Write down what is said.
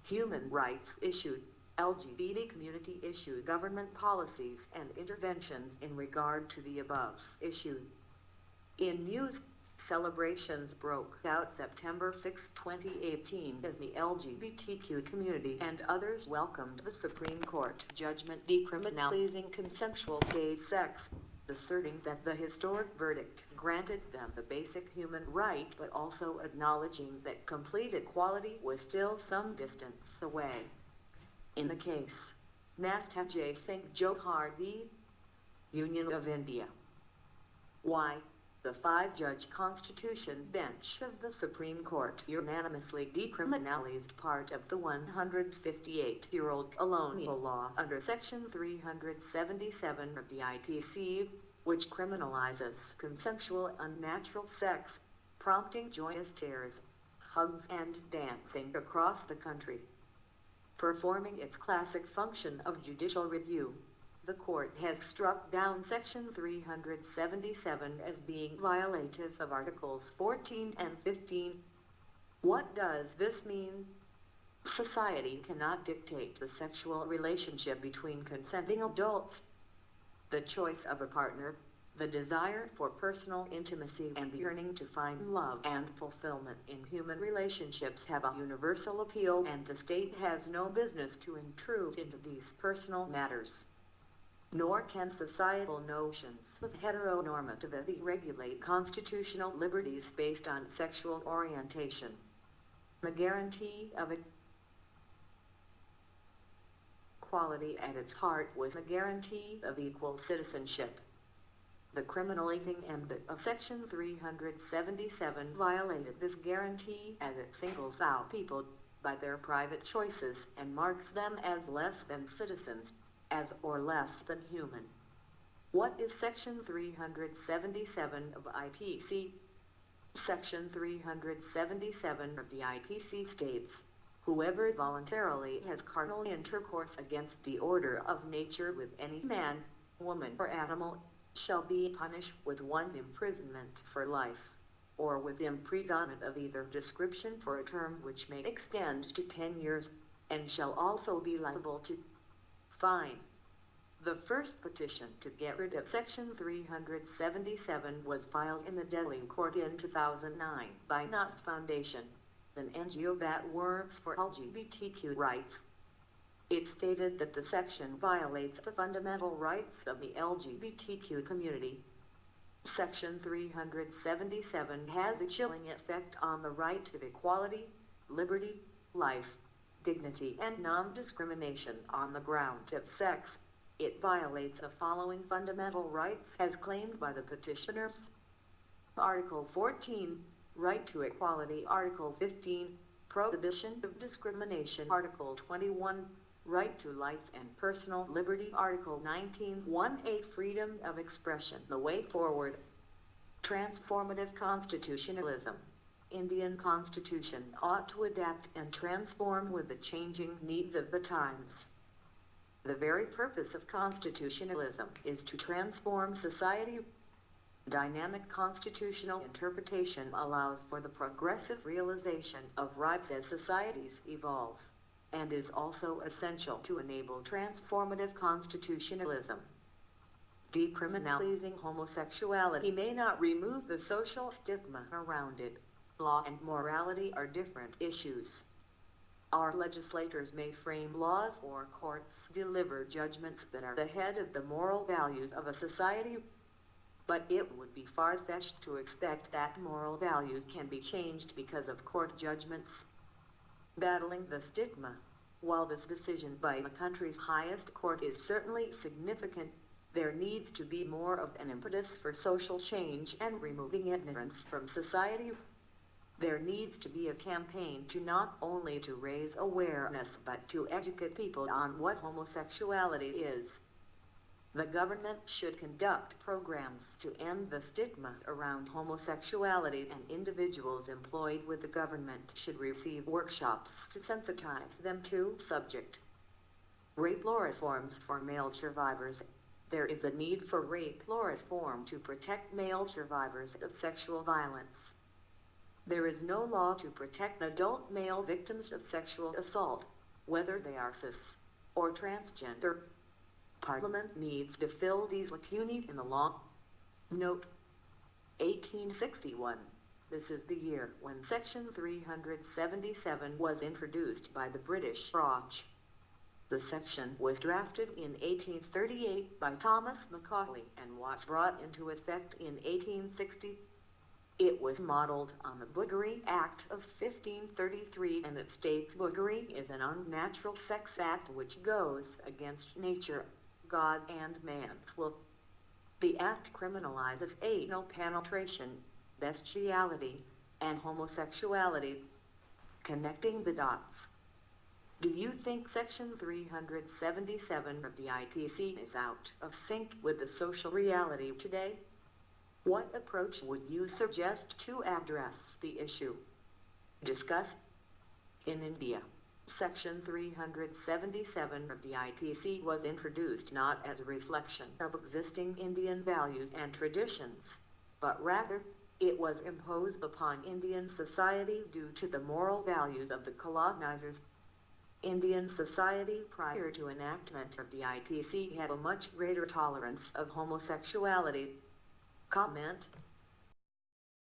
human rights issued, LGBT community issued government policies and interventions in regard to the above issued. In news, celebrations broke out September 6, 2018 as the LGBTQ community and others welcomed the Supreme Court judgment decriminalizing consensual gay sex, asserting that the historic verdict granted them the basic human right but also acknowledging that complete equality was still some distance away. In the case, Naftaj Singh Johar v. Union of India. Why? The five-judge Constitution Bench of the Supreme Court unanimously decriminalized part of the 158-year-old colonial law under Section 377 of the IPC, which criminalizes consensual unnatural sex, prompting joyous tears, hugs and dancing across the country. Performing its classic function of judicial review, the court has struck down Section 377 as being violative of Articles 14 and 15. What does this mean? Society cannot dictate the sexual relationship between consenting adults. The choice of a partner, the desire for personal intimacy and the yearning to find love and fulfillment in human relationships have a universal appeal, and the state has no business to intrude into these personal matters. Nor can societal notions of heteronormativity regulate constitutional liberties based on sexual orientation. The guarantee of equality at its heart was a guarantee of equal citizenship. The criminalizing ambit of Section 377 violated this guarantee as it singles out people by their private choices and marks them as less than citizens, as or less than human. What is Section 377 of IPC? Section 377 of the IPC states, whoever voluntarily has carnal intercourse against the order of nature with any man, woman or animal, shall be punished with 1 imprisonment for life, or with imprisonment of either description for a term which may extend to 10 years, and shall also be liable to fine. The first petition to get rid of Section 377 was filed in the Delhi court in 2009 by NAS Foundation, an NGO that works for LGBTQ rights. It stated that the section violates the fundamental rights of the LGBTQ community. Section 377 has a chilling effect on the right to equality, liberty, life, dignity and non-discrimination on the ground of sex. It violates the following fundamental rights as claimed by the petitioners. Article 14, right to equality. Article 15, prohibition of discrimination. Article 21, right to life and personal liberty. Article 19, 1A, freedom of expression. The way forward. Transformative constitutionalism. Indian Constitution ought to adapt and transform with the changing needs of the times. The very purpose of constitutionalism is to transform society. Dynamic constitutional interpretation allows for the progressive realization of rights as societies evolve, and is also essential to enable transformative constitutionalism. Decriminalizing homosexuality may not remove the social stigma around it. Law and morality are different issues. Our legislators may frame laws or courts deliver judgments that are ahead of the moral values of a society, but it would be far-fetched to expect that moral values can be changed because of court judgments. Battling the stigma. While this decision by the country's highest court is certainly significant, there needs to be more of an impetus for social change and removing ignorance from society. There needs to be a campaign to not only to raise awareness but to educate people on what homosexuality is. The government should conduct programs to end the stigma around homosexuality, and individuals employed with the government should receive workshops to sensitize them to the subject. Rape law reforms for male survivors. There is a need for rape law reform to protect male survivors of sexual violence. There is no law to protect adult male victims of sexual assault, whether they are cis or transgender. Parliament needs to fill these lacunae in the law. Note: 1861. This is the year when Section 377 was introduced by the British Raj. The section was drafted in 1838 by Thomas Macaulay and was brought into effect in 1860. It was modeled on the Buggery Act of 1533, and it states buggery is an unnatural sex act which goes against nature, God, and man's will. The act criminalizes anal penetration, bestiality, and homosexuality. Connecting the dots. Do you think Section 377 of the IPC is out of sync with the social reality today? What approach would you suggest to address the issue? Discuss. In India, Section 377 of the IPC was introduced not as a reflection of existing Indian values and traditions, but rather, it was imposed upon Indian society due to the moral values of the colonizers. Indian society prior to enactment of the IPC had a much greater tolerance of homosexuality. Comment.